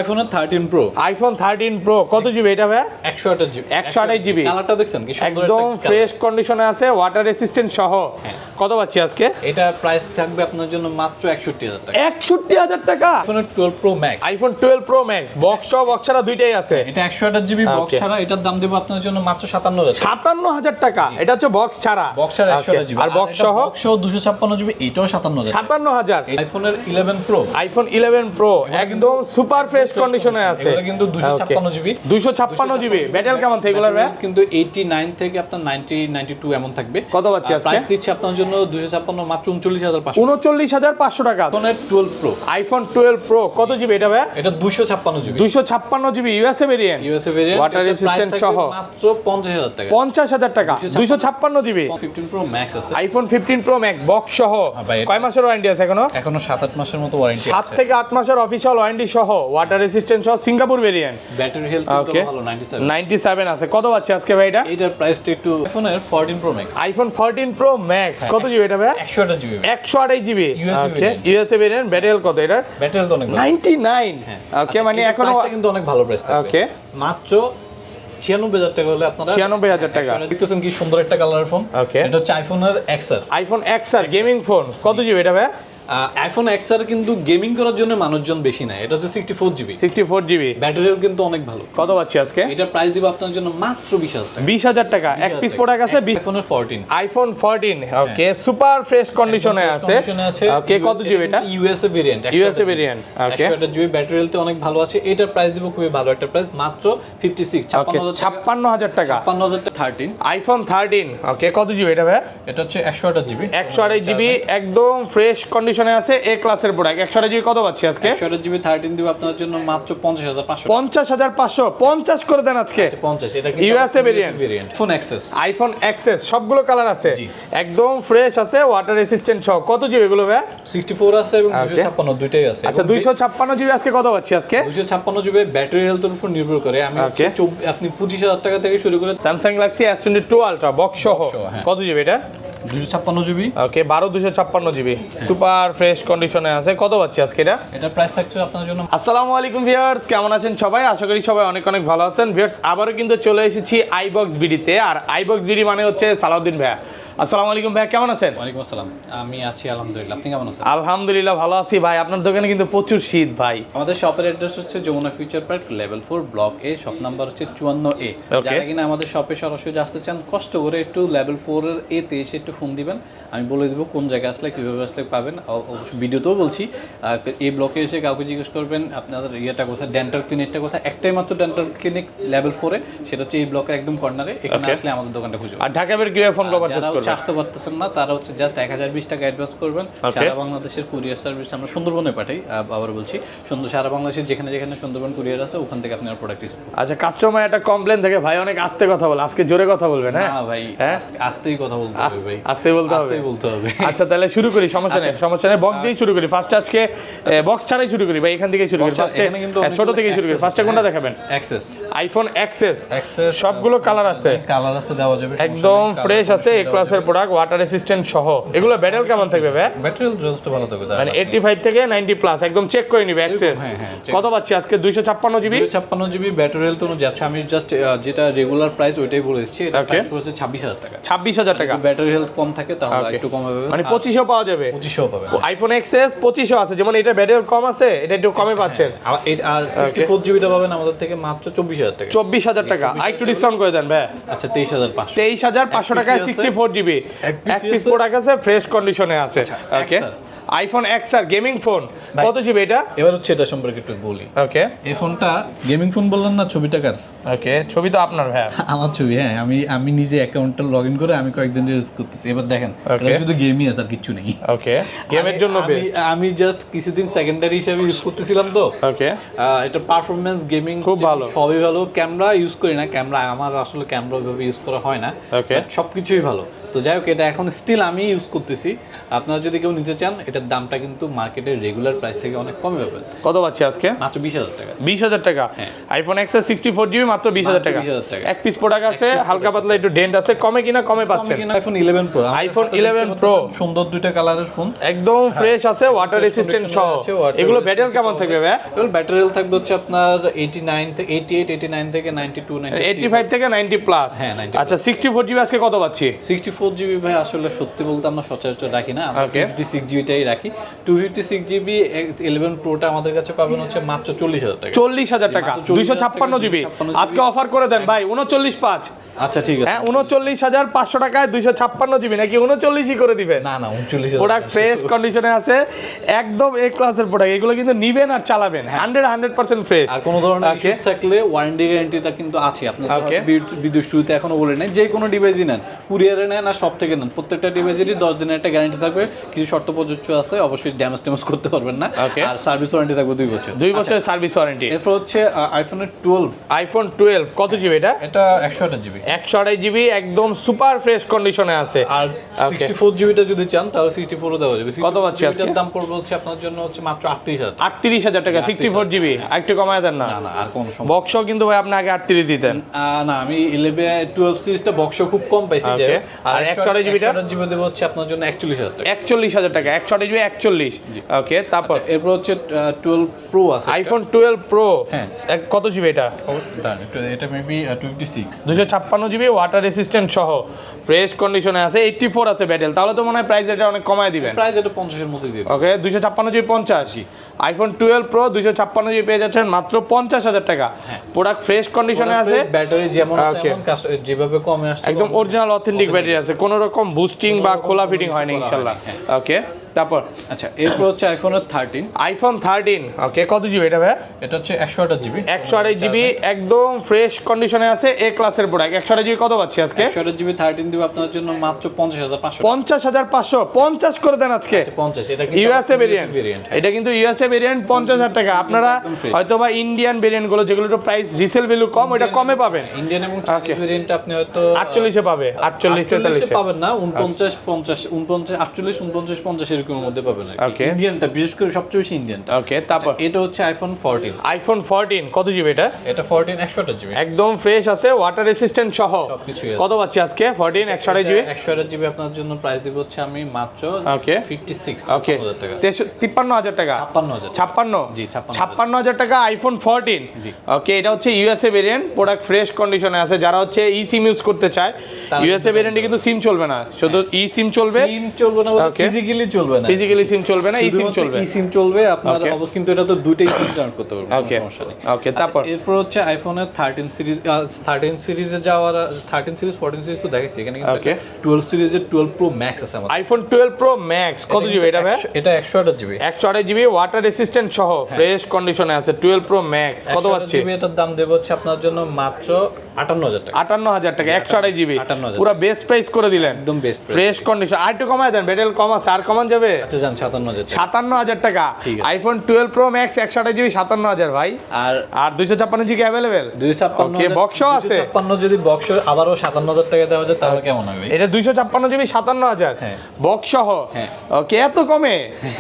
IPhone 13 pro iPhone 13 pro কত GB এটা ভাই? 128 জিবি 128 জিবি। কালারটা দেখছেন কি সুন্দর, একদম ফ্রেশ কন্ডিশনে আছে, ওয়াটার রেসিস্ট্যান্ট সহ। কত পাচ্ছি আজকে? এটা প্রাইস থাকবে আপনার জন্য মাত্র 61000 টাকা। 61000 টাকা। IPhone 12 pro max. IPhone 12 pro max box সহ বক্স ছাড়া দুইটাই আছে। এটা 128 জিবি বক্স ছাড়া, এটার দাম দেব আপনার জন্য মাত্র 57000 টাকা। 57000 টাকা। এটা হচ্ছে বক্স ছাড়া। বক্স ছাড়া 128 জিবি আর বক্স সহ 256 জিবি, এটাও 57000 টাকা। 57000। আইফোনের 11 প্রো, আইফোন 11 প্রো একদম সুপার ফ্রেশ কন্ডিশনে আছে। এগুলো কিন্তু 256 জিবি। 256 জিবি। ব্যাটারি কেমন থাকে এগুলোর ভাই? কিন্তু 89 থেকে আপনার 90 92 এমন থাকবে। কত পাচ্ছি আজকে? প্রাইস দিচ্ছি আপনার জন্য 256 মাত্র 39500। 39500 টাকা। আইফোনের 12 প্রো। আইফোন 12 প্রো কত জিবি এটা ভাই? এটা 256 GB. 256 GB USA variant. USA variant, water resistant সহ মাত্র 50000 টাকা। 50000 টাকা। 256 জিবি। 15 প্রো ম্যাক্স আছে। আইফোন 15 প্রো ম্যাক্স বক্স সহ কয় মাসের ওয়ারেন্টি আছে এখনো? এখনো 7-8 মাসের মতো ওয়ারেন্টি আছে। 7 থেকে 8 মাসের অফিশিয়াল ওয়ারেন্টি সহ ওয়াটার রেসিস্ট্যান্ট সহ সিঙ্গাপুর ভেরিয়েন্ট। ব্যাটারি হেলথ ওকে ভালো 97। 97 আছে। কত পাচ্ছি আজকে ভাই এটা? এটার প্রাইসটা একটু আইফোনের 14 pro max. IPhone 14 pro max কত জিবি এটা ভাই? 128 জিবি। 128 জিবি। USA ওকে ইউএসএ ভেরিয়েন্ট। ব্যাটারি কত এটা? ব্যাটারি হেলথ অনেক ভালো। 99। ওকে মানে এখনো প্রাইসটা কিন্তু অনেক ভালো প্রাইস থাকবে। ওকে মাত্র 96000 টাকা হলে আপনারা 96000 টাকা। দেখতেছেন কি সুন্দর একটা কালারের ফোন। ওকে এটা হচ্ছে আইফোনের XR। IPhone XR gaming phone কত জিবি এটা ভাই? আইফোন XR কিন্তু গেমিং করার জন্য মানুষজন বেশি নাই। এটা হচ্ছে 64 জিবি। 64 জিবি। ব্যাটারি হেলথ কিন্তু অনেক ভালো। কত পাচ্ছি আজকে? এটা প্রাইস দিব আপনার জন্য মাত্র 20000 টাকা। 20000 টাকা। এক পিস প্রোডাক্ট আছে আইফোনের 14। আইফোন 14 ওকে সুপার ফ্রেশ কন্ডিশনে আছে। ওকে কত জিবি এটা? USA variant. USA variant. Okay 128 GB battery health অনেক ভালো আছে। এটার প্রাইস দিব খুবই ভালো একটা প্রাইস, মাত্র 56000 টাকা। 56000 টাকা 13। আইফোন 13 ওকে কত জিবি এটা ভাই? এটা হচ্ছে 128 জিবি। 128 জিবি একদম ফ্রেশ কন্ডিশনে আছে, এ ক্লাসের প্রোডাক্ট। 128 জিবি কত পাচ্ছি আজকে? 128 জিবি 13 দিব আপনার জন্য মাত্র 50500। 50500 50 করে দেন আজকে। 50 এটা কিন্তু USA variant. Phone access. IPhone XS সবগুলো কালার আছে, জি। একদম ফ্রেশ আছে, ওয়াটার রেসিস্ট্যান্ট সহ। কত জিবি এগুলো ভাই? 64 আছে এবং 256 দুইটাই আছে। আচ্ছা 256 জিবি আজকে কত পাচ্ছি আজকে? 256 জিবি ব্যাটারি হেলথের উপর নির্ভর করে আমি হচ্ছে আপনি 25000 টাকা থেকে শুরু করে Samsung Galaxy S22 ultra box সহ কত জিবি এটা? 256 জিবি। ওকে 256 জিবি সুপার ফ্রেশ কন্ডিশনে আছে। কত পাচ্ছি আজকে এটা? এটা প্রাইস থাকছে আপনার জন্য। আসসালামু আলাইকুম ভিউয়ার্স, কেমন আছেন সবাই? আশা করি সবাই অনেক অনেক ভালো আছেন। ভিউয়ার্স আবারও কিন্তু চলে এসেছি আইবক্স বিডিতে। আর আইবক্স বিডি মানে হচ্ছে সালাউদ্দিন ভাইয়া। আসসালামু আলাইকুম ভাইয়া, কেমন আছেন? ওয়ালাইকুম আসসালাম, আমি আছি আলহামদুলিল্লাহ। আপনি কেমন আছেন? আলহামদুলিল্লাহ ভালো আছি ভাই। আপনার দোকানে কিন্তু প্রচুর শীত ভাই। আমাদের শপের অ্যাড্রেস হচ্ছে Jamuna future park level 4 block A, shop number হচ্ছে 54A। যারা কিনা আমাদের শপে সরাসরি আসতে চান কষ্ট করে একটু লেভেল 4 এর এ তে এসে একটু ফোন দিবেন, আমি বলে দেবো কোন জায়গায় আসলে কিভাবে আসলে পাবেন। অবশ্যই ভিডিওতেও বলছি। এই ব্লকে এসে কাউকে জিজ্ঞেস করবেন আপনাদের ইয়েটা কোথায়, ডেন্টাল ক্লিনিকটা কোথায়। একটাই মাত্র ডেন্টাল ক্লিনিক লেভেল 4 এ, সেটা হচ্ছে এই ব্লকের একদম কর্নারে। এখানে আসলে আমাদের দোকানটা খুঁজে আর ঢাকা বের কিভাবে ফোন পারচেজ যারা করবেন? আসতে পারতেছেন না তারা হচ্ছে জাস্ট 1020 টাকা অ্যাডভান্স করবেন। সারা বাংলাদেশের কুরিয়ার সার্ভিস আমরা সুন্দরবনে পাঠাই। আবার বলছি সারা বাংলাদেশের যেখানে যেখানে সুন্দরবন কুরিয়ার আছে ওখান থেকে আপনারা প্রোডাক্ট রিসিভ করবেন। আচ্ছা কাস্টমার একটা কমপ্লেন থাকে ভাই অনেক আস্তে কথা বলে, আজকে জোরে কথা বলবেন? হ্যাঁ ভাই আস্তেই কথা বলতে হবে ভাই, আস্তেই বলতে হবে। আচ্ছা তাহলে শুরু করি, সমস্যা নেই বক্স দিয়ে শুরু করি। ফার্স্ট আজকে বক্স ছাড়াই শুরু করি ভাই, এখান থেকে শুরু করি। ফার্স্টে ছোট থেকে শুরু করি। ফার্স্টে কোনটা দেখাবেন? এক্সেস। আইফোন এক্সএস সবগুলো কালার আছে, দেওয়া যাবে, একদম ফ্রেশ আছে, এ ক্লাসের প্রোডাক্ট, ওয়াটার রেসিস্ট্যান্ট সহ। এগুলো ব্যাটারি কেমন থাকবে ভাই? ব্যাটারি যথেষ্ট ভালো থাকবে, মানে 85 থেকে 90 প্লাস একদম চেক করে নিবে এক্সএস। কত পাচ্ছি আজকে? 256 জিবি। 256 জিবি ব্যাটারি হেলথ অনুযায়ী আমি জাস্ট যেটা রেগুলার প্রাইস ওইটাই বলেছি। এটা প্রাইস হচ্ছে 26000 টাকা। 26000 টাকা। ব্যাটারি হেলথ কম থাকে তাহলে একটু কম হবে, মানে 2500 পাওয়া যাবে। 2500 পাবেন। আইফোন এক্সএস 2500 আছে, যেমন এটা ব্যাটারি কম আছে, এটা একটু কমে পাচ্ছেন। আর 64 জিবিটা পাবেন আমাদের থেকে মাত্র 24000 টাকা। 24000 টাকা। একটু ডিসকাউন্ট করে দেন ভাই। আচ্ছা 23500। 23500 টাকায় 64 জিবি এক পিস প্রোডাক্ট আছে, ফ্রেশ কন্ডিশনে আছে। ওকে আইফোন এক্সআর গেমিং ফোন কত জিবি এটা? এবার হচ্ছে এটা সম্পর্কে একটু বলি। ওকে এই ফোনটা গেমিং ফোন বললেন না, ছবিটা কার? ওকে ছবি তো আপনার ভাই। আমার ছবি, হ্যাঁ। আমি নিজে অ্যাকাউন্টটা লগইন করে আমি কয়েকদিন ইউজ করতেছি। এবার দেখেন এটা শুধু গেমই আছে আর কিছু নেই। ওকে গেমের জন্য বেস্ট। আমি জাস্ট কিছুদিন সেকেন্ডারি হিসেবে ইউজ করতেছিলাম তো। ওকে এটা পারফরম্যান্স গেমিং খুব ভালো, সবই ভালো। ক্যামেরা ইউজ করি না, ক্যামেরা আমার আসলে ক্যামেরা ওইভাবে ইউজ করা হয় না। ওকে সবকিছুই ভালো। তো যাই হোক এটা এখন স্টিল আমি ইউজ করতেছি। আপনারা যদি কেউ নিতে চান এটার দামটা কিন্তু মার্কেটের রেগুলার প্রাইস থেকে অনেক কমে পাবেন। কত পাচ্ছি আজকে? মাত্র 20,000 টাকা। 20,000 টাকা। আইফোন এক্স 64GB মাত্র 20,000 টাকা। 20,000 টাকা। এক পিস প্রোডাক্ট আছে, হালকা পাতলা একটু ডেন্ট আছে, কমে কিনা কমে পাচ্ছেন। আইফোন 11 প্রো, আইফোন 11 প্রো সুন্দর দুইটা কালারের ফোন, একদম ফ্রেশ আছে, ওয়াটার রেসিস্ট্যান্ট সহ। এগুলো ব্যাটারি কেমন থাকবে ভাই? এগুলো ব্যাটারি হেলথ থাকবে হচ্ছে আপনার 89 থেকে 88 89 থেকে 92 85 থেকে 90 প্লাস। হ্যাঁ 90। আচ্ছা 64GB আজকে কত পাচ্ছি? 64GB ভাই আসলে সত্যি বলতে আমরা সচরাচর রাখি না, আমরা 256GB রাখি। 256GB 11 প্রোটা আমাদের কাছে পাবেন হচ্ছে মাত্র 40,000 টাকা। 40,000 টাকা 256GB আজকে অফার করে দেন ভাই 39.5। আচ্ছা ঠিক আছে। হ্যাঁ 39,500 টাকায় 256GB নাকি 39ই করে দিবেন? না না 39,000। প্রোডাক্ট ফ্রেশ কন্ডিশনে আছে, একদম এ ক্লাসের প্রোডাক্ট। এগুলো কিন্তু নিবেন আর চালাবেন 100% ফ্রেশ। আর কোনো ধরনের ইস্যুস থাকলে ওয়ারেন্টি গ্যারান্টিটা কিন্তু আছে। আপনি বিদ্যুৎ শুরুতে এখনো বলে নেন, যে কোনো ডিভাইসই নেন, কুরিয়ারে নেন আর সব থেকে নেন, প্রত্যেকটা ডিভাইসেরই 10 দিনের একটা গ্যারান্টি থাকবে। কিছু শর্ত প্রযোজ্য আছে, অবশ্যই ড্যামেজ করতে পারবেন না। আর সার্ভিস ওয়ারেন্টি থাকবে 2 বছর। 2 বছরের সার্ভিস ওয়ারেন্টি। এরপর হচ্ছে আইফোনের 12। আইফোন 12 কত জিবি এটা? এটা 128GB। 128GB একদম সুপার ফ্রেশ কন্ডিশনে আছে। আর 64GBটা যদি চান তাহলে 64ও দেওয়া যাবে। কত পাচ্ছি আজকে? এটার দাম পড়বে হচ্ছে আপনার জন্য হচ্ছে মাত্র 38,000। 38,000 টাকা 64GB। একটু কমায় দেন না। না না আর কোন সমস্যা। বক্সও কিন্তু ভাই আপনি আগে 38 দিতেন। না আমি 12 সিরিজটা বক্সও খুব কম পাইছি। আর 128GBটা দেব হচ্ছে আপনার জন্য 41,000 টাকা। 41,000 টাকা 128GB 41। ওকে তারপর এরপর হচ্ছে 12 প্রো আছে, আইফোন 12 প্রো। হ্যাঁ কত জিবি এটা? এটা মেবি 26। 256GB ওয়াটার রেসিস্ট্যান্ট সহ ফ্রেশ কন্ডিশনে আছে, 84 আছে ব্যাটেল। তাহলে তো মনে হয় প্রাইস এটা অনেক কমায় দিবেন। প্রাইস এটা 50 এর মধ্যে দিয়ে। ওকে 256GB 50। আইফোন 12 প্রো 256GB পেয়ে যাচ্ছেন মাত্র 50,000 টাকা। প্রোডাক্ট ফ্রেশ কন্ডিশনে আছে, ব্যাটারি যেমন আছে এমন যেভাবে কমে আসছে, একদম অরিজিনাল অথেন্টিক ব্যাটারি আছে, কোনো রকম বুস্টিং বা খোলা ফিটিং হয়নি ইনশাআল্লাহ। ওকে তারপর আচ্ছা এরপর হচ্ছে আইফোনের 13। আইফোন 13 ওকে কত জিবি এটা ভাই? এটা হচ্ছে 128GB। 128GB একদম ফ্রেশ কন্ডিশনে আছে, এ ক্লাসের প্রোডাক্ট। 128GB কত পাচ্ছি আজকে? 128GB 13 দিব আপনার জন্য মাত্র 50,500। 50,500 50 করে দেন আজকে। 50 এটা কিন্তু ইউএসএ ভেরিয়েন্ট। এটা কিন্তু ইউএসএ ভেরিয়েন্ট 50,000 টাকা। আপনারা হয়তো বা ইন্ডিয়ান ভেরিয়েন্ট গুলো যেগুলো একটু প্রাইস রিসেল ভ্যালু কম, ওটা কমে পাবেন। ইন্ডিয়ান এবং চাইনিজ ভেরিয়েন্ট আপনি হয়তো 48 এ পাবে, 48 43 এ পাবেন না, 49 50 49 48 49 50 এরকমের মধ্যে পাবেন। ওকে ইন্ডিয়ানটা বিশেষ করে সবচেয়ে বেশি ইন্ডিয়ানটা। ওকে তারপর এটা হচ্ছে আইফোন 14। আইফোন 14 কত জিবি এটা? এটা 14 128GB একদম ফ্রেশ আছে, ওয়াটার রেসিস্ট্যান্ট সহ সবকিছুই আছে। কত পাচ্ছি আজকে? 14 128GB 128GB আপনার জন্য প্রাইস দিব হচ্ছে আমি মাত্র ওকে 56 ওকে 53,000 টাকা। 56,000 56 জি 56,000 টাকা আইফোন 14। ওকে এটা হচ্ছে ইউএসএ ভেরিয়েন্ট, প্রোডাক্ট ফ্রেশ কন্ডিশনে আছে। যারা হচ্ছে ই সিম ইউজ করতে চায়, ইউএসএ ভেরিয়েন্টে কিন্তু সিম চলবে না, শুধু ই সিম চলবে। সিম চলবে না, ফিজিক্যালি চলবে না, ফিজিক্যালি সিম চলবে না, ই সিম চলবে। ই সিম চলবে আপনার অবশ্যই, কিন্তু এটা তো দুইটাই সিম কানেক্ট করতে পারবে, ওকে সমস্যা নেই। ওকে তারপর এরপর হচ্ছে আইফোনের 13 সিরিজ 13 সিরিজে যাওয়ার 13 সিরিজ 14 সিরিজ তো দেখাইছি, এখানে কিন্তু 12 সিরিজের 12 প্রো ম্যাক্স আছে আমাদের। আইফোন 12 প্রো ম্যাক্স কত জিবি এটা ভাই? এটা 128GB 128GB ওয়াটার রেসিস্ট্যান্ট সহ ফ্রেশ কন্ডিশনে আছে, 12 প্রো ম্যাক্স কত পাচ্ছি? এটার দাম দেব হচ্ছে আপনার জন্য মাত্র 58,000 টাকা। 58,000 টাকা 128GB 58,000 পুরো বেস্ট প্রাইস করে দিলেন, একদম বেস্ট ফ্রেশ কন্ডিশন। আর একটু কমায় দেন, ব্যাটেল কম আছে, আর কমান যাবে? আচ্ছা জান 57,000 টাকা। 57,000 টাকা আইফোন 12 প্রো ম্যাক্স 128GB 57,000 ভাই। আর 256GB अवेलेबल 256 ওকে বক্সও আছে। 256 যদি বক্স আবারও 57,000 টাকা দেওয়া যায় তাহলে কেমন হবে? এটা 256GB 57,000 বক্স সহ। ওকে এত কমে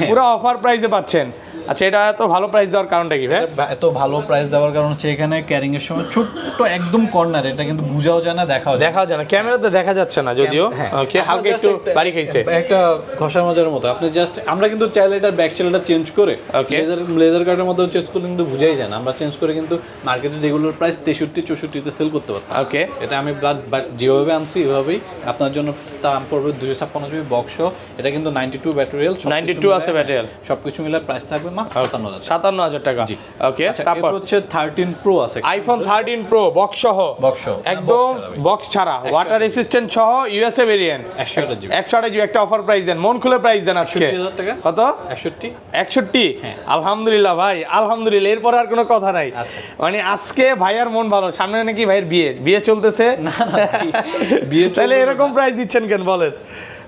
পুরো অফার প্রাইসে পাচ্ছেন। আচ্ছা এটা এত ভালো প্রাইস দেওয়ার কারণটা কি ভাই? এত ভালো প্রাইস দেওয়ার কারণ হচ্ছে এখানে ক্যারিং এর সময় ছোট্ট একদম কর্নার, এটা কিন্তু বুঝাও যায় না, দেখাও যায় না, ক্যামেরাতে দেখা যাচ্ছে না যদিও। ওকে হালকা একটু বাড়ি খাইছে, একটা ঘষার মজার মতো। আপনি জাস্ট আমরা কিন্তু চাইলে এটার ব্যাক সেলটা চেঞ্জ করে লেজার কার্ডের মধ্যে চেঞ্জ করলে কিন্তু বুঝাই যায় না। আমরা চেঞ্জ করে কিন্তু মার্কেটে রেগুলার প্রাইস 63 64 তে সেল করতে পারতাম। ওকে এটা আমি যেভাবে আনছি এভাবেই আপনার জন্য দাম পড়বে 256GB বক্স। এটা কিন্তু 92 ব্যাটারি হেলথ, 92 আছে ব্যাটারি হেলথ, সবকিছু মিলে প্রাইস থাকবে মাত্র 57,000 টাকা। ওকে তারপর হচ্ছে 13 প্রো আছে, আইফোন 13 প্রো বক্স সহ একদম বক্স ছাড়া ওয়াটার রেসিস্ট্যান্ট সহ ইউএসএ ভেরিয়েন্ট 128GB একটা অফার প্রাইস দেন, মন খুলে প্রাইস দেন আজকে। 60,000 টাকা কত? 61 আলহামদুলিল্লাহ ভাই আলহামদুলিল্লাহ, এরপর আর কোনো কথা নাই। মানে আজকে ভাইয়ার মন ভালো, সামনে নাকি ভাইয়ের বিয়ে চলতেছে। না বিয়ে তাহলে এরকম প্রাইস দিচ্ছেন কেন বলেন?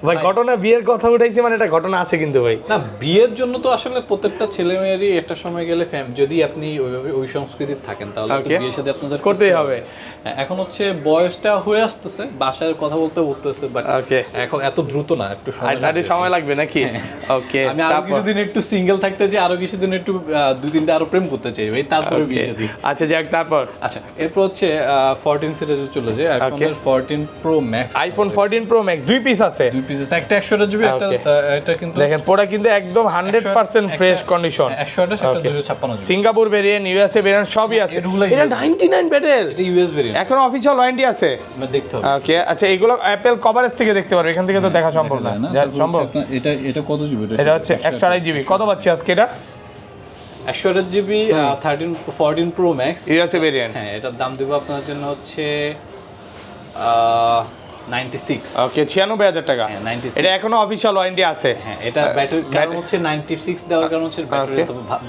ভাই ঘটনা বিয়ের কথা উঠাইছি মানে এটা ঘটনা আছে কিন্তু ভাই। না, বিয়ের জন্য তো আসলে প্রত্যেকটা ছেলে মেয়েরই একটা সময় গেলে যদি আপনি ওইভাবে ওই সংস্কৃতির থাকেন তাহলে তো বিয়ের সাথে আপনাদের করতেই হবে। এখন হচ্ছে বয়সটা হয়ে আসতেছে, বাসায় কথা বলতেছে, বাট এখন এত দ্রুত না, একটু সময় লাগবে নাকি? ওকে, আমি আরো কিছুদিন একটু সিঙ্গেল থাকতে চাই, আরো কিছুদিন একটু 2-3টা আরো প্রেম করতে চাই ভাই, তারপরে বিয়ে শাদী। আচ্ছা যাক, তারপর আচ্ছা এরপর হচ্ছে 14 সিরিজে চলে যায় iPhone 14 pro max. IPhone 14 pro max দুই পিস আছে, একটা 128 জিবি, একটা এটা কিন্তু দেখেন পুরো কিন্তু একদম 100% ফ্রেশ কন্ডিশন, 128 একটা 256 GB, Singapore variant, USA variant সবই আছে। এটা 99 ব্যাটেল, এটা ইউএস ভেরিয়েন্ট, এখন অফিশিয়াল ওয়ারেন্টি আছে, আমরা দেখতে হবে। ওকে আচ্ছা, এগুলো অ্যাপল কভারেজ থেকে দেখতে পারবে, এখান থেকে তো দেখা সম্ভব না। সম্ভব। এটা কত জিবি? এটা হচ্ছে 128 জিবি। কত পাচ্ছি আজকে এটা? 128 GB 14 pro max USA variant. হ্যাঁ, এটার দাম দেব আপনার জন্য হচ্ছে 96। ওকে, 96,000 টাকা। হ্যাঁ, 96। এটা এখনো অফিশিয়াল ওয়ারেন্টি আছে। হ্যাঁ, এটা ব্যাটারি কারণ হচ্ছে 96 দেওয়ার কারণ হচ্ছে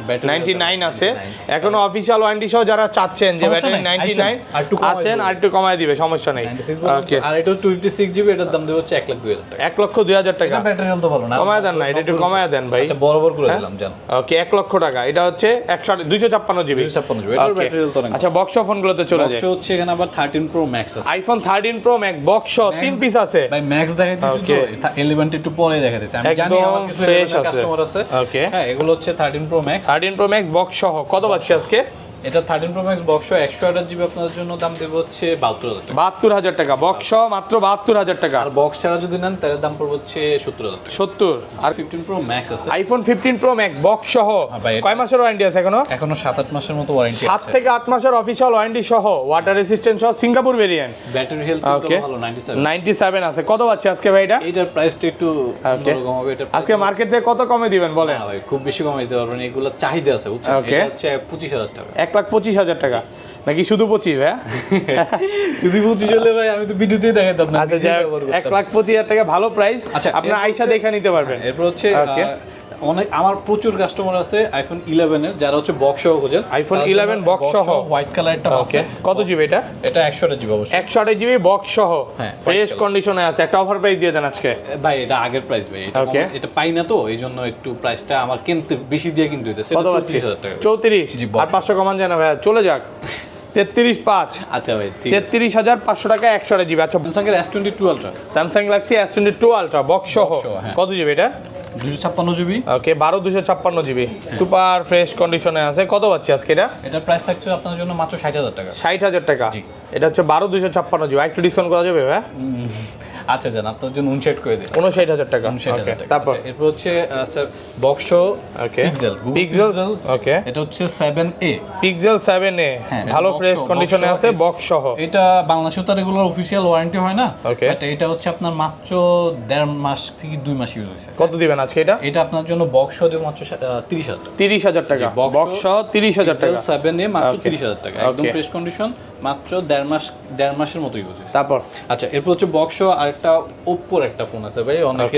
ব্যাটারি 99 আছে, এখনো অফিশিয়াল ওয়ারেন্টি সহ যারা চাচ্ছেন যে ব্যাটারি 99 আসেন আর একটু কমায় দিবে, সমস্যা নেই। ওকে, আর এটা 26 জিবি, এটার দাম দেব হচ্ছে 1,02,000 টাকা। 1,02,000 টাকা। এটা ব্যাটারি হেলথ ভালো না, কমায় দেন না, এটা একটু কমায় দেন ভাই। আচ্ছা, বরাবর করে দিলাম জান। ওকে, 1 লক্ষ টাকা। এটা হচ্ছে 256 জিবি। 256 জিবি, এটার ব্যাটারি হেলথ অনেক। আচ্ছা, বক্স ফোনগুলোতে চলে যায়। বক্স হচ্ছে এখানে আবার 13 প্রো ম্যাক্স আছে, iPhone 13 pro max box 3 piece আছে ভাই। ম্যাক্স দেখাইতেছি তো, 11 একটু পরে দেখাইতেছি, আমি জানি আমার কিছু ফ্রেশ আছে কাস্টমার আছে। ওকে, হ্যাঁ, এগুলো হচ্ছে 13 pro max. 13 pro max box সহ কত পাচ্ছি আজকে? এটা 13 প্রো ম্যাক্স বক্স 128 জিবি, আপনাদের জন্য দাম দেব হচ্ছে 72,000 টাকা। 72,000 টাকা বক্স মাত্র 72,000 টাকা। আর বক্স ছাড়া যদি নেন তাহলে দাম পড়বে হচ্ছে 70,000 টাকা। 70। আর 15 প্রো ম্যাক্স আছে, আইফোন 15 প্রো ম্যাক্স বক্স সহ ভাই, কয় মাসের ওয়ারেন্টি আছে এখনো? 7-8 মাসের মতো ওয়ারেন্টি 7 আছে, থেকে 8 মাসের অফিশিয়াল ওয়ারেন্টি সহ, ওয়াটার রেসিস্ট্যান্ট সহ, সিঙ্গাপুর ভেরিয়েন্ট। ব্যাটারি হেলথ ওকে, ভালো, 97। 97 আছে। কত পাচ্ছি আজকে ভাই এটা? এটার প্রাইসটা একটু অন্যরকম হবে। এটা আজকে মার্কেট থেকে কত কমে দিবেন বলেন? না ভাই, খুব বেশি কমাই দিতে পারবেন, এগুলো চাহিদা আছে বুঝছেন। এটা হচ্ছে 25,000 টাকা। 1,25,000 টাকা নাকি শুধু 25? হ্যাঁ, যদি 25 হলে ভাই আমি তো ভিডিওতেই দেখাইতাম না। আচ্ছা, 1,25,000 টাকা ভালো প্রাইস। আচ্ছা, আপনারা আইসা দেখে নিতে পারবেন। এরপর হচ্ছে অনেক আমার প্রচুর কাস্টমার আছে আইফোন 11 এর, যারা হচ্ছে বক্স সহ খোঁজেন। আইফোন 11 বক্স সহ হোয়াইট কালারটা আছে। কত জিবি এটা? এটা 128 জিবি অবশ্যই। 128 জিবি বক্স সহ, হ্যাঁ, ফ্রেশ কন্ডিশনে আছে। একটা অফার প্রাইস দিয়ে দেন আজকে ভাই, এটা আগের প্রাইস ভাই, এটা পাই না তো, এই জন্য একটু প্রাইসটা আমার কিনতে বেশি দিয়ে কিনতে হইতেছে। 34,000 টাকা। 34 আর 500 কমান যায় না ভাই, চলে যাক 33.5। আচ্ছা ভাই, ঠিক আছে। 33,500 টাকা 128 জিবি। আচ্ছা, স্যামসাং এর S22 ultra, Samsung Galaxy S22 ultra box সহ হ্যাঁ। কত জিবি এটা? 256 জিবি। ওকে, 12,256 জিবি, সুপার ফ্রেশ কন্ডিশনে আছে। কত পাচ্ছি আজকে এটা? এটার প্রাইস থাকছে আপনার জন্য মাত্র 60,000 টাকা। 60,000 টাকা। এটা হচ্ছে 12,256 জিবি। একটু ডিসকাউন্ট করা যাবে ভাই? আচ্ছা জান, আপনার জন্য 59 করে দিন। 59,000 টাকা। 59,000 টাকা। তারপর আচ্ছা, এরপর হচ্ছে বক্স ওকে, পিক্সেল, পিক্সেল ওকে, এটা হচ্ছে 7A, পিক্সেল 7A ভালো ফ্রেশ কন্ডিশনে আছে বক্স সহ। এটা বাংলাদেশে তো রেগুলার অফিশিয়াল ওয়ারেন্টি হয় না, ওকে, বাট এটা হচ্ছে আপনার মাত্র 1.5 মাস থেকে 2 মাস ইউজ হয়েছে। কত দিবেন আজকে এটা? এটা আপনার জন্য বক্স সহ দেব মাত্র 30,000 টাকা। 30,000 টাকা বক্স সহ, 30,000 টাকা। 7A মাত্র 30,000 টাকা, একদম ফ্রেশ কন্ডিশন, মাত্র 1.5 মাসের মতো ইউজ হয়েছে। তারপর আচ্ছা, এরপর হচ্ছে বক্স আরেকটা ওপ্পোর একটা ফোন আছে ভাই, অনেকে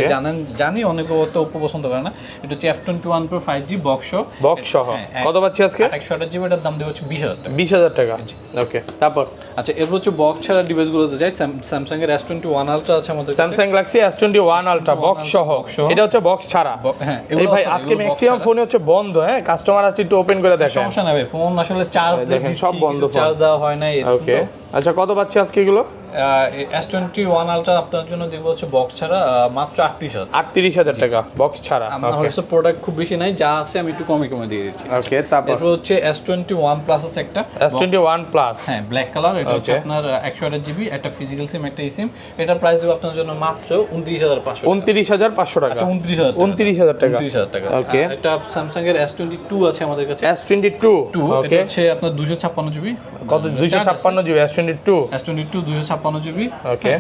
জানি অনেকে তো ওপ্পো পছন্দ করে না। এটা হচ্ছে F21 Pro 5G বক্স সহ কত পাচ্ছি আজকে? 128 জিবি, এটার দাম দেব হচ্ছে 20,000 টাকা। 20,000 টাকা। ওকে, তারপর আচ্ছা, এরপর হচ্ছে বক্স ছাড়া ডিভাইসগুলোতে যাই। স্যামসাং এর S21 আলট্রা আছে আমাদের কাছে। Samsung Galaxy S21 ultra box সহ, এটা হচ্ছে বক্স ছাড়া। হ্যাঁ, এই ভাই আজকে ম্যাক্সিমাম ফোন হচ্ছে বন্ধ। হ্যাঁ, কাস্টমার আসলে একটু ওপেন করে দেখেন, সমস্যা নাই ভাই, ফোন আসলে চার্জ দেখেন সব বন্ধ, চার্জ দেওয়া হয় না। ওকে, আচ্ছা কত পাচ্ছি আজকে এগুলো? S21 আলট্রা আপনার জন্য দেব হচ্ছে বক্স ছাড়া মাত্র 38,000 টাকা বক্স ছাড়া। আমার কাছে প্রোডাক্ট খুব বেশি নাই, যা আছে আমি একটু কমে দিয়ে দিচ্ছি। ওকে, তারপর এরপর হচ্ছে S21 প্লাস আছে একটা, S21 প্লাস, হ্যাঁ, ব্ল্যাক কালার। এটা হচ্ছে আপনার 128 জিবি, একটা ফিজিক্যাল সিম, একটা eSIM। এটার প্রাইস দেব আপনার জন্য মাত্র 29,500 টাকা। 29,500 টাকা। আচ্ছা, 29,000 টাকা। 29,000 টাকা। ওকে, এটা স্যামসাং এর S22 আছে আমাদের কাছে। S22 এটা হচ্ছে আপনার 256 জিবি। কত? 256 জিবি S22 256 জিবি। ওকে,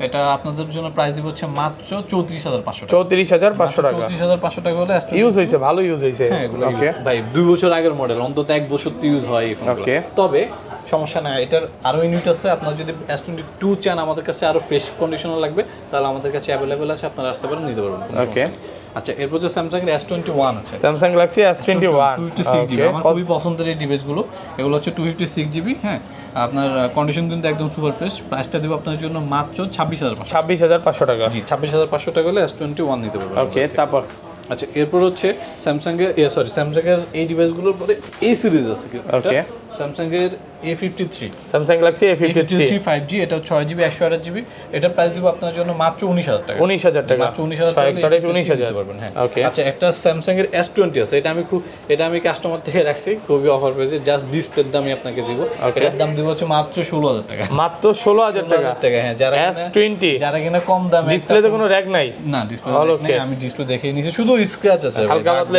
এটা আপনাদের জন্য প্রাইস দিব হচ্ছে মাত্র 34,500 টাকা। 34,500 টাকা। 34,500 টাকা হলে ইউজ হইছে, ভালো ইউজ হইছে। ওকে ভাই, 2 বছর আগের মডেল, অন্তত 1 বছর তো ইউজ হয় এই ফোনগুলো। ওকে, তবে সমস্যা নাই, এটার আরো ইউনিট আছে। আপনার যদি S22 চান, আমাদের কাছে আরো ফ্রেশ কন্ডিশনার লাগবে, তাহলে আমাদের কাছে অ্যাভেলেবেল আছে, আপনারা আসতে পারেন, নিতে পারবেন। ওকে, আচ্ছা এরপর হচ্ছে স্যামসাং এর S21 আছে, স্যামসাং গ্যালাক্সি S21 256GB আমার খুবই পছন্দের এই ডিভাইসগুলো। এগুলো হচ্ছে 256GB। হ্যাঁ, আপনার কন্ডিশন কিন্তু একদম সুপার ফ্রেশ। প্রাইসটা দেবো আপনার জন্য মাত্র 26,500 টাকা। জি 26,500 টাকা হলে S21 নিতে পারবেন। ওকে, তারপর আচ্ছা এরপর হচ্ছে স্যামসাং এর এই ডিভাইসগুলোর পরে এই সিরিজ আছে ওকে, স্যামসাং এর A53, Samsung Galaxy A53 5G, এটা 6GB 128GB। এটার প্রাইস দিব আপনার জন্য মাত্র 19,000 টাকা। 19,000 টাকা, মাত্র 19,000 টাকা 19,000 পারবেন। হ্যাঁ, ওকে। আচ্ছা একটা স্যামসাং এর S20 আছে, এটা আমি কাস্টমার থেকে রাখছি, খুবই অফার পেয়েছি, জাস্ট ডিসপ্লের দামই আপনাকে দিব। এটার দাম দিব হচ্ছে মাত্র 16,000 টাকা। মাত্র 16,000 টাকা। হ্যাঁ, যারা কিনা কম দামে ডিসপ্লেতে কোনো র্যাক নাই? না, ডিসপ্লে নেই, আমি ডিসপ্লে দেখে নিয়েছি, শুধু স্ক্র্যাচ আছে, হালকা পাতলা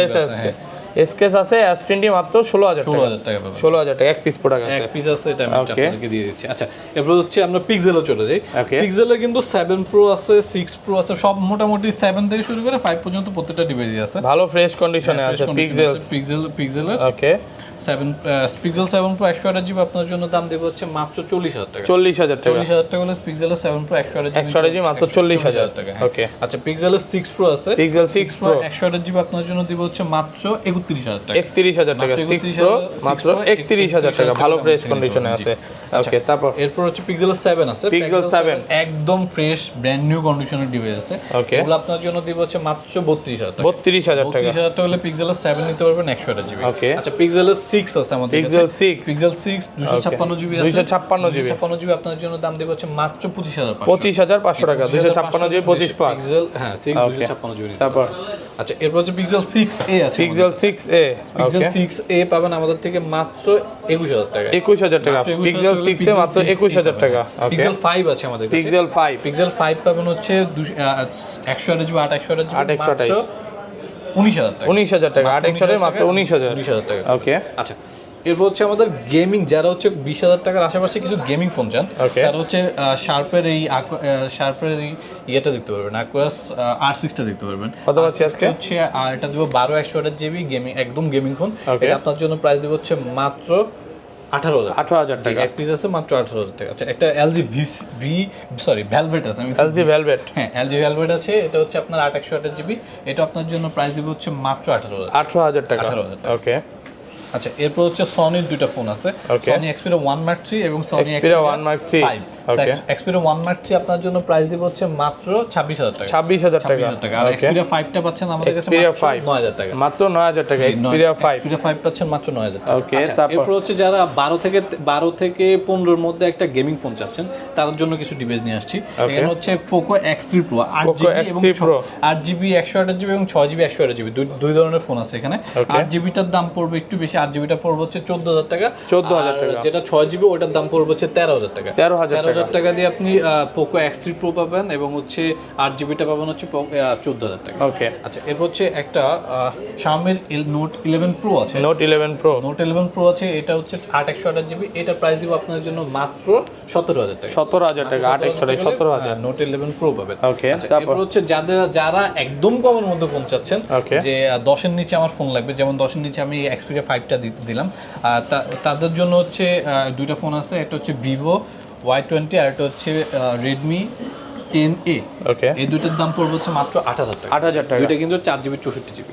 স্কেচ আছে। S20 মাত্র 16,000 টাকা পাবেন। 16,000 টাকা, এক পিস প্রোডাক্ট আছে, এক পিস আছে, এটা আমি আপনাদেরকে দিয়ে দিচ্ছি। আচ্ছা এরপর হচ্ছে আমরা পিক্সেলে চলে যাই। Okay. পিক্সেলে কিন্তু 7 Pro আছে, 6 Pro আছে, সব মোটামুটি 7 থেকে শুরু করে 5 পর্যন্ত প্রত্যেকটা ডিভাইসই আছে। ভালো ফ্রেশ কন্ডিশনে আছে পিক্সেলের। ওকে, পিক্সেল 7 Pro 128GB আপনার জন্য দাম দেব হচ্ছে মাত্র 40,000 টাকা। 40,000 টাকা, 40,000 টাকা হলে পিক্সেলের 7 Pro 128GB মাত্র 40,000 টাকা। ওকে, আচ্ছা পিক্সেলের 6 Pro আছে, পিক্সেল 6 Pro 128GB আপনার জন্য দিব হচ্ছে মাত্র 31,000 টাকা। 31,000 টাকা, 6 Pro মাত্র 31,000 টাকা, ভালো ফ্রেশ কন্ডিশনে আছে। ওকে, তারপর এরপর হচ্ছে পিক্সেলের 7 আছে, Pixel 7 একদম ফ্রেশ ব্র্যান্ড নিউ কন্ডিশনের ডিভাইস আছে। ওকে, এগুলো আপনার জন্য দিব হচ্ছে মাত্র 32,000 টাকা। 32,000 টাকা, 32,000 টাকা হলে পিক্সেলের 7 নিতে পারবেন 128GB। ওকে, আচ্ছা পিক্সেলের 6 আছে আমাদের কাছে, পিক্সেল 6 256GB আছে, 256GB 256GB আপনার জন্য দাম দেব হচ্ছে মাত্র 25,500 25,500 টাকা, 256GB 25 পিক্সেল, হ্যাঁ 6 256GB। তারপর আচ্ছা এরপর হচ্ছে পিক্সেল 6a আছে, পিক্সেল 6a, পিক্সেল 6a পাবেন আমাদের থেকে মাত্র 21,000 টাকা। 21,000 টাকা, পিক্সেল 6 এ মাত্র 21,000 টাকা। ওকে, পিক্সেল 5 আছে আমাদের কাছে, পিক্সেল 5 পিক্সেল 5 পাবেন হচ্ছে 128GB 128GB মাত্র 19,000 টাকা। 19,000 টাকা, 8 মাত্র 19,000 টাকা। ওকে, আচ্ছা এরপর হচ্ছে আমাদের গেমিং, যারা হচ্ছে 20,000 টাকার আশেপাশে কিছু গেমিং ফোন চান, Okay. তারা হচ্ছে শার্পের এই ইয়েটা দেখতে পারবেন, Aquos R6টা দেখতে পারবেন। কত পাচ্ছি আজকে? হচ্ছে এটা দিব 12 128GB গেমিং, একদম গেমিং ফোন। Okay. এটা আপনার জন্য প্রাইস দিব হচ্ছে মাত্র 18,000 টাকা, এক পিস আছে মাত্র 18,000 টাকা। আচ্ছা একটা LG ভেলভেট আছে, LG Velvet হ্যাঁ LG ভেলভেট আছে, এটা হচ্ছে আপনার 8 128GB, এটা আপনার জন্য প্রাইস দিব হচ্ছে মাত্র 18,000 টাকা। 18,000 টাকা। ওকে, আচ্ছা এরপর হচ্ছে সনির দুইটা ফোন আছে, Okay. সনি Xperia 1 Mark 3 এবং Sony Xperia 1 Mark 3 5। Okay. Xperia 1 Mark 3 আপনার জন্য প্রাইস দিব হচ্ছে মাত্র 26,000 টাকা। 26,000 টাকা, 26,000 টাকা। আর Okay. Xperia 5টা পাচ্ছেন আমাদের কাছে Xperia মাত্র 5 9,000 টাকা। মাত্র 9,000 টাকা, Xperia 5। Xperia 5 পাচ্ছেন মাত্র 9,000 টাকা। Okay, আচ্ছা, তারপর? এরপর হচ্ছে যারা 12 থেকে 15 এর মধ্যে একটা গেমিং ফোন চাচ্ছেন, তাদের জন্য কিছু ডিভাইস নিয়ে আসছি। এখানে হচ্ছে Poco X3 Pro 8GB এবং 8GB 128GB এবং 6GB 128GB দুই ধরনের ফোন আছে এখানে। Okay. 8GBটার দাম পড়বে একটু বেশি, 8GBটা পড়বে হচ্ছে 14,000 টাকা। 14,000 আর টাকা। যেটা 6GB ওটার দাম পড়বে হচ্ছে 13,000 টাকা। 13,000 টাকা দিয়ে আপনি Poco X3 Pro পাবেন এবং হচ্ছে 8GBটা পাবেন হচ্ছে 14,000 টাকা। ওকে, আচ্ছা এরপর হচ্ছে একটা Xiaomi Note 11 Pro আছে, Note 11 Pro Note 11 Pro আছে, এটা হচ্ছে 8 128GB, এটা প্রাইস দিব আপনার জন্য মাত্র 17,000 টাকা। 17,000 টাকা, 8 17,000। Note 11 Pro পাবেন। ওকে, আচ্ছা, তারপর এরপর হচ্ছে যারা একদম কমের মধ্যে ফোন চাচ্ছেন, Okay. যে 10-এর নিচে আমার ফোন লাগবে, যেমন 10-এর নিচে আমি Xperia 5টা দিলাম, তাদের জন্য হচ্ছে দুইটা ফোন আছে, একটা হচ্ছে Vivo Y20 আর একটা হচ্ছে Redmi 10A। ওকে, এই দুইটার দাম পড়বে হচ্ছে মাত্র 8,000 টাকা। 8,000 টাকা। দুইটা কিন্তু 4GB 64GB।